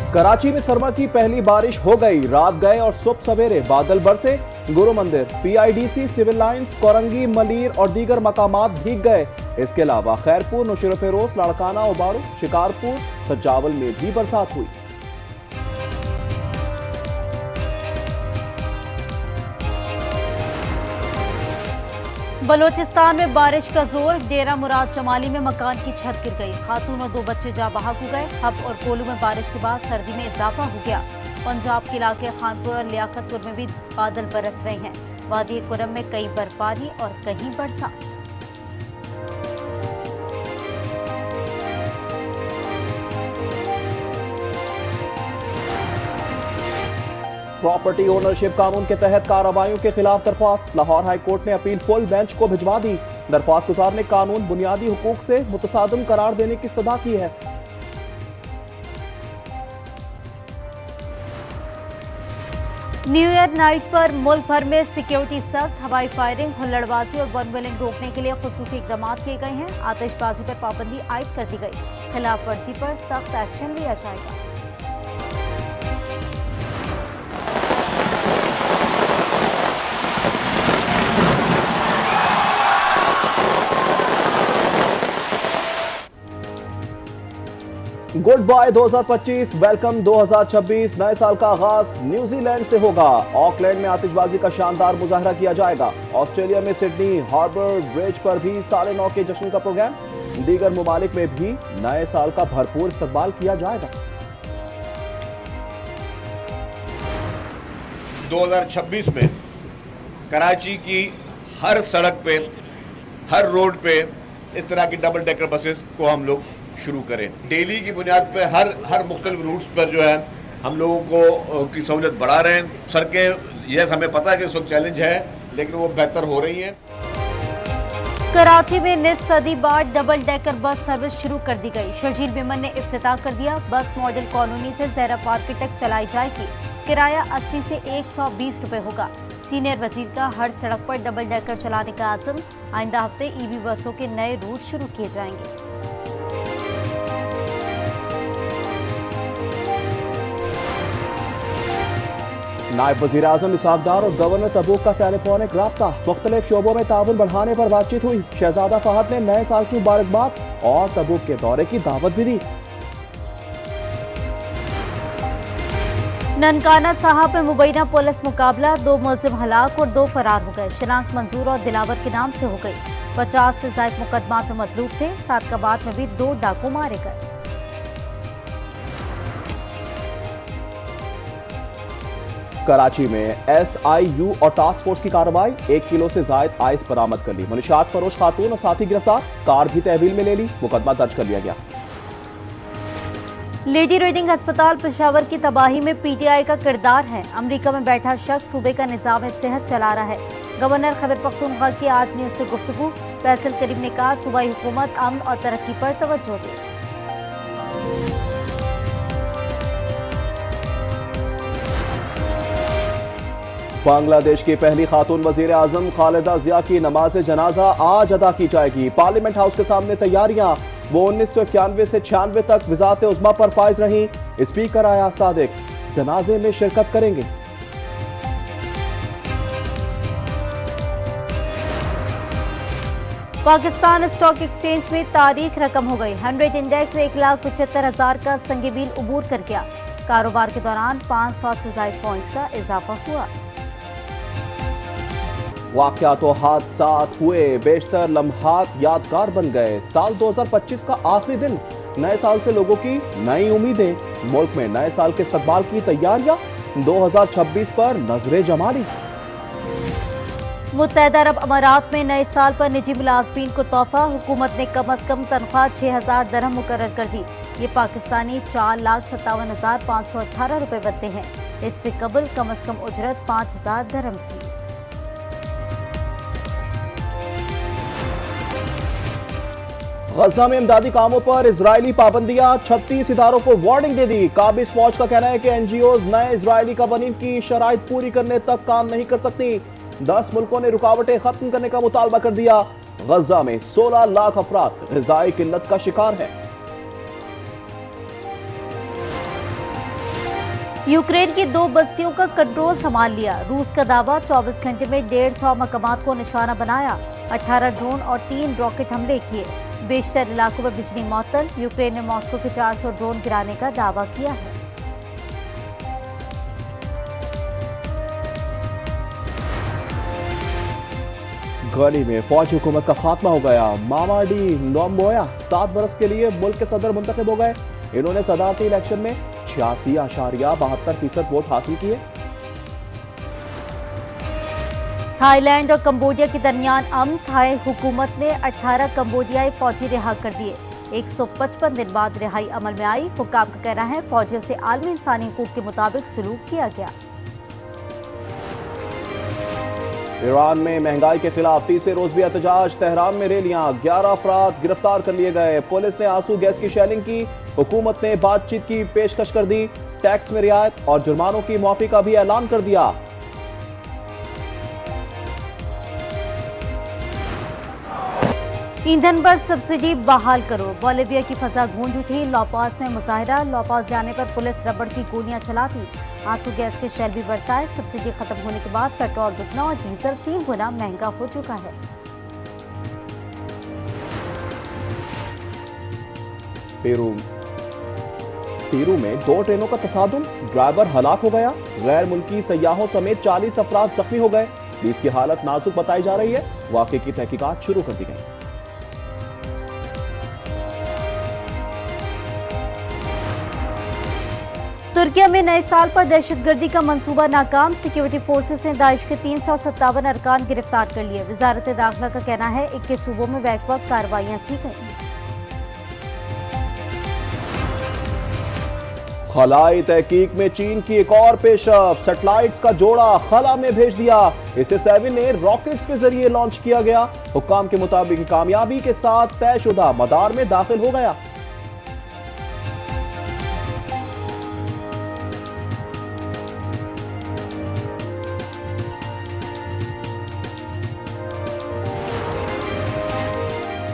कराची में सरमा की पहली बारिश हो गई। रात गए और सुबह सवेरे बादल बरसे। गुरु मंदिर, PIDC, civil lines, Korangi, Malir और दीगर मकामात भीग गए। इसके अलावा खैरपुर, नुशर फेरोज, लाड़काना, उबारू, शिकारपुर, सजावल में भी बरसात हुई। बलोचिस्तान में बारिश का जोर। डेरा मुराद चमाली में मकान की छत गिर गई। खातून और 2 बच्चे जाँ बहक हो गए। हब और कोलू में बारिश के बाद सर्दी में इजाफा हो गया। पंजाब के इलाके खानपुर और लियाकतपुर में भी बादल बरस रहे हैं। वादी कुरम में कई बर्फबारी और कहीं बरसात। प्रॉपर्टी ओनरशिप कानून के तहत कार्रवाइयों के खिलाफ दरख्वास्त। लाहौर हाई कोर्ट ने अपील फुल बेंच को भिजवा दी। दरख्वास्त गुजार ने कानून बुनियादी हुकूक से मुतसादम करार देने की इस्तदा की है। न्यू ईयर नाइट पर मुल्क भर में सिक्योरिटी सख्त। हवाई फायरिंग, हुल्लड़बाजी और बम वेलिंग रोकने के लिए खुसूसी इकदाम किए गए हैं। आतिशबाजी पर पाबंदी आयद कर दी गई। खिलाफ वर्जी पर सख्त एक्शन लिया जाएगा। Goodbye 2025, welcome 2026। नए साल का आगाज न्यूजीलैंड से होगा। ऑकलैंड में आतिशबाजी का शानदार मुजाहरा किया जाएगा। ऑस्ट्रेलिया में सिडनी हार्बर ब्रिज पर भी साले 9 के जश्न का प्रोग्राम। दीगर मुमालिक में भी नए साल का भरपूर इस्तकबाल किया जाएगा। 2026 में कराची की हर सड़क पे, हर रोड पे इस तरह की डबल डेकर बसेस को हम लोग शुरू करें। डेली की बुनियाद पे हर मुख्तलिफ रूट्स पर जो है हम लोगों को की सहूलियत बढ़ा रहे हैं। सड़कें, यस हमें पता है कि इस वक्त चैलेंज है, लेकिन वो बेहतर हो रही हैं। कराची में निस सदी बाद डबल डेकर बस सर्विस शुरू कर दी गई। शर्जील मेमन ने इफ्तिताह कर दिया। बस मॉडल कॉलोनी से ज़हरा मार्केट तक चलाई जाएगी। किराया 80 से 120 रुपए होगा। सीनियर वजीर का हर सड़क पर डबल डेकर चलाने का आज़म। आइंदा हफ्ते ईवी बसों के नए रूट शुरू किए जाएंगे। नायब वजीर आजम इसहाक डार और गवर्नर तबूक का टेलीफोनिक राब्ता। मुख्तलिफ शोबों में ताउन बढ़ाने पर बातचीत हुई। शहजादा फहद ने नए साल की मुबारकबाद और तबूक के दौरे की दावत भी दी। ननकाना साहब में मुबैना पुलिस मुकाबला। 2 मुलजिम हलाक और 2 फरार हो गए। शनाख्त मंजूर और दिलावर के नाम से हो गई। 50 से ज्यादा मुकदमात में मतलूब थे। सादकाबाद में भी 2 डाकू मारे गए। कराची में SIU और टास्क फोर्स की कार्रवाई। 1 किलो से ज्यादा आइस बरामद कर ली। मुनशियात फरोश खातून और साथी गिरफ्तार। कार भी तहवील में ले ली। मुकदमा दर्ज कर लिया गया। लेडी रीडिंग अस्पताल पेशावर की तबाही में PTI का किरदार है। अमेरिका में बैठा शख्स सूबे का निजाम सेहत चला रहा है। गवर्नर खैबर पख्तूनख्वा की आज न्यूज से गुफ्तगू। फैसल करीम ने कहा सूबाई हुकूमत अमन और तरक्की पर तवज्जो दे। बांग्लादेश की पहली खातून वजीर आजम खालिदा जिया की नमाज जनाजा आज अदा की जाएगी। पार्लियामेंट हाउस के सामने तैयारियां। वो 1991 से 96 तक वज़ारत उज़्मा पर फाइज रहीं। स्पीकर आया सादिक जनाजे में शिरकत करेंगे। पाकिस्तान स्टॉक एक्सचेंज में तारीख रकम हो गई। 100 इंडेक्स 1,75,000 का संगीबील उबूर कर गया। कारोबार के दौरान 500 से ज्यादा पॉइंट्स का इजाफा हुआ। वाक़यात और हादसात हुए, बेशतर लम्हात यादगार बन गए। साल 2025 का आखिरी दिन। नए साल से लोगों की नई उम्मीदें। मुल्क में नए साल के इस्तकबाल की तैयारियां। 2026 पर नजरें जमा ली। मुत्तहदा अरब अमारात में नए साल पर निजी मुलाजमीन को तोहफा। हुकूमत ने कम अज कम तनख्वाह 6,000 दरहम मुकर्रर कर दी। ये पाकिस्तानी 4,57,518 रुपए बनते हैं। इससे कबल कम अज कम उजरत 5,000 दरहम थी। गजा में इमदादी कामों पर इजरायली पाबंदियां। 36 इदारों को वार्निंग दे दी। काबिज फौज का कहना है कि NGOs नए इजरायली कवानीन की शराइत पूरी करने तक काम नहीं कर सकती। 10 मुल्कों ने रुकावटें खत्म करने का मुतालबा कर दिया। गजा में 16 लाख अफराद ग़िज़ाई किल्लत का शिकार है। यूक्रेन की 2 बस्तियों का कंट्रोल संभाल लिया। रूस का दावा 24 घंटे में 150 मकामात को निशाना बनाया। 18 ड्रोन और 3 रॉकेट हमले किए। बेशतर इलाकों में बिजली मअतल। यूक्रेन ने मॉस्को के 400 ड्रोन गिराने का दावा किया है। गनी में फौजी हुकूमत का खात्मा हो गया। मामाडी नोम्बोया 7 बरस के लिए मुल्क के सदर मुंतखब हो गए। इन्होंने सदारती इलेक्शन में 86.72% वोट हासिल किए। थाईलैंड और कंबोडिया के दरमियान अमन। थाई हुकूमत ने 18 कंबोडियाई फौजी रिहा कर दिए। 155 दिन बाद रिहाई अमल में आई। हुक्काम का कहना है फौजियों से आलमी इंसानी हुकूक के मुताबिक सलूक किया गया। ईरान में महंगाई के खिलाफ तीसरे रोज भी एहतजाज। तेहरान में रैलियां। 11 अफराद गिरफ्तार कर लिए गए। पुलिस ने आंसू गैस की शेलिंग की। हुकूमत ने बातचीत की पेशकश कर दी। टैक्स में रियायत और जुर्मानों की माफी का भी ऐलान कर दिया। ईंधन पर सब्सिडी बहाल करो। बोलिविया की फजा गूंज उठी। लापास में मुजाहिरा। लापास जाने पर पुलिस रबड़ की गोलियां चलाती। आंसू गैस के शेल भी बरसाए। सब्सिडी खत्म होने के बाद पेट्रोल दुगना और डीजल 3 गुना महंगा हो चुका है। पेरू में 2 ट्रेनों का तसादुम। ड्राइवर हलाक हो गया। गैर मुल्की सयाहों समेत 40 अफराद जख्मी हो गए। पुलिस की हालत नाजुक बताई जा रही है। वाकये की तहकीकात शुरू कर दी गई। तुर्किया में नए साल पर दहशतगर्दी का मंसूबा नाकाम। सिक्योरिटी फोर्सेस ने दाइश के 357 अरकान गिरफ्तार कर लिए। वजारत दाखिला का कहना है 21 सूबों में बैक वक्त कार्रवाइयां की गई। खलाई तहकीक में चीन की एक और पेशरफ। सैटेलाइट्स का जोड़ा खला में भेज दिया। इसे 7 ने रॉकेट्स के जरिए लॉन्च किया गया। हुक्काम के मुताबिक कामयाबी के साथ तयशुदा मदार में दाखिल हो गया।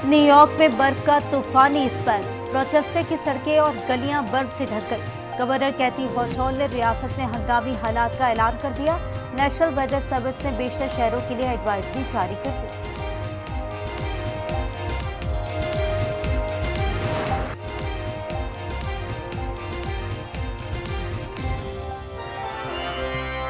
न्यूयॉर्क में बर्फ का तूफानी स्पेल। रोचेस्टर की सड़कें और गलियां बर्फ से ढक गई। गवर्नर कैथी होचुल ने रियासत में हंगामी हालात का ऐलान कर दिया। नेशनल वेदर सर्विस ने बेशतर शहरों के लिए एडवाइजरी जारी कर दी।